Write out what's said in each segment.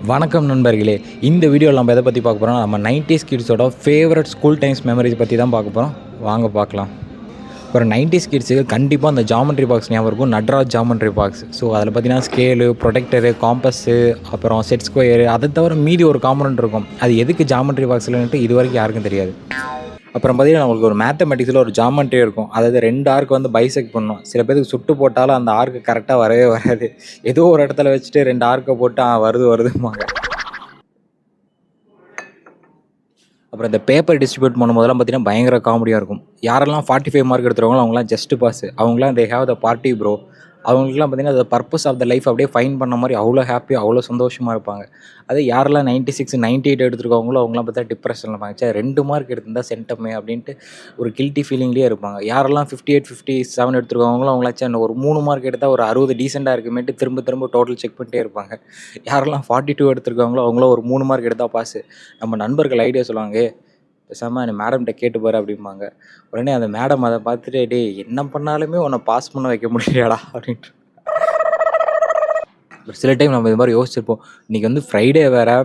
வணக்கம் நண்பர்களே. இந்த வீடியோவில் நம்ம எதை பற்றி பார்க்க போகிறோம், நம்ம 90s கிட்ஸோட ஃபேவரட் ஸ்கூல் டைம்ஸ் மெமரிஸ் பற்றி தான் பார்க்க போகிறோம். வாங்க பார்க்கலாம். ஒரு 90s கிட்ஸுக்கு கண்டிப்பாக அந்த ஜாமெண்ட்ரி பாக்ஸ் ஞாபகம் இருக்கும், நட்ராஜ் ஜாமெண்ட்ரி பாக்ஸ். ஸோ அதில் பார்த்தீங்கன்னா ஸ்கேலு, ப்ரொடெக்டரு, காம்பஸ்ஸு, அப்புறம் செட் ஸ்கொயரு, அதை தவிர மீதி ஒரு காம்பனண்ட் இருக்கும். அது எதுக்கு ஜாமெண்ட்ரி பாக்ஸ்லன்ட்டு இது வரைக்கும் யாருக்கும் தெரியாது. அப்புறம் பார்த்தீங்கன்னா நம்மளுக்கு ஒரு மேத்தமெட்டிக்ஸில் ஒரு ஜாமெண்ட்ரி இருக்கும். அதாவது 2 ஆர்க் வந்து பைசெக்ட் பண்ணணும். சில பேருக்கு சுட்டு போட்டாலும் அந்த ஆர்க்கு கரெக்டாக வரவே வராது. ஏதோ ஒரு இடத்துல வச்சுட்டு 2 ஆர்க்கை போட்டு வருதும்பாங்க. அப்புறம் இந்த பேப்பர் டிஸ்ட்ரிபியூட் பண்ணும்போதெல்லாம் பார்த்தீங்கன்னா பயங்கர காமெடியாக இருக்கும். யாரெல்லாம் 45 மார்க் எடுத்துருவாங்களோ அவங்களாம் ஜஸ்ட் பாஸ். அவங்களாம் they have the party bro. அவங்களுக்குலாம் பார்த்தீங்கன்னா அந்த பர்பஸ் ஆஃப் த லைஃப் அப்படியே ஃபைன் பண்ண மாதிரி அவ்வளோ ஹாப்பியாக அவ்வளோ சந்தோஷமாக இருப்பாங்க. அதே யாரெல்லாம் 96, 98 எடுத்துருக்காங்களோ அவங்களாம் பார்த்தா டிப்ரெஷனில் இருப்பாங்க. சே 2 மார்க் எடுத்திருந்தா சென்டமே அப்படின்ட்டு ஒரு கில்ட்டி ஃபீலிங்லேயே இருப்பாங்க. யாரெல்லாம் 58, 57 எடுத்துருக்காங்களோ அவங்களாச்சும் ஒரு 3 மார்க் எடுத்தால் ஒரு 60 டீசெண்டாக இருக்குமேட்டு திரும்ப டோட்டல் செக் பண்ணிட்டே இருப்பாங்க. யாரெல்லாம் 42 எடுத்துருக்காங்களோ அவங்களும் ஒரு 3 மார்க் எடுத்தால் பாஸு. நம்ம நண்பர்கள் ஐடியா சொல்லுவாங்க, பேசாமல் அந்த மேடம்கிட்ட கேட்டு பாரு அப்படிம்பாங்க. உடனே அந்த மேடம் அதை பார்த்துட்டு, டேய் என்ன பண்ணாலுமே உன்னை பாஸ் பண்ண வைக்க முடியலையாடா அப்படின்ட்டு. ஒரு சில டைம் நம்ம இது மாதிரி யோசிச்சிருப்போம். இன்றைக்கி வந்து ஃப்ரைடே வேறு,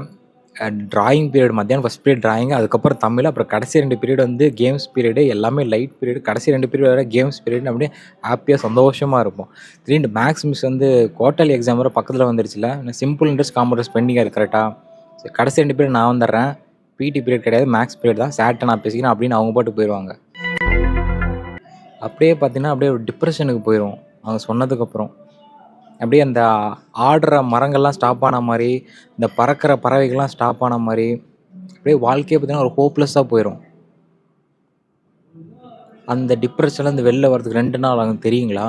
ட்ராயிங் பீரியட் மத்தியானம் ஃபஸ்ட் பீரியட் ட்ராயிங், அதுக்கப்புறம் தமிழ், அப்புறம் கடைசி 2 பீரியட் வந்து கேம்ஸ் பீரியடு, எல்லாமே லைட் பீரியட், கடைசி 2 பீரியட் வேறு கேம்ஸ் பீரியட். அப்படியே ஹாப்பியாக சந்தோஷமாக இருப்போம். திடீர்னு மேக்ஸ் மிஸ் வந்து குவார்ட்டர்லி எக்ஸாம் வர பக்கத்தில் வந்துருச்சுல, சிம்பிள் இன்ட்ரெஸ்ட் காம்பவுண்டர்ஸ் பெண்டிங்காக இருக்கு கரெக்டாக. சரி கடைசி 2 பீரியட் நான் வந்துடுறேன், பிடி பீரியட் கிடையாது மேக்ஸ் பீரியட் தான், சார்ட்ட நான் பேசிக்கிறேன் அப்படின்னு அவங்க பாட்டு போயிடுவாங்க. அப்படியே பார்த்தீங்கன்னா அப்படியே ஒரு டிப்ரெஷனுக்கு போயிடும் அவங்க சொன்னதுக்கப்புறம். அப்படியே அந்த ஆடுற மரங்கள்லாம் ஸ்டாப் ஆன மாதிரி, இந்த பறக்கிற பறவைகள்லாம் ஸ்டாப் ஆன மாதிரி, அப்படியே வாழ்க்கையே பார்த்தீங்கன்னா ஒரு ஹோப்லெஸ்ஸாக போயிடும். அந்த டிப்ரெஷன்லேருந்து வெளில வரதுக்கு 2 நாள் ஆகும் தெரியுங்களா?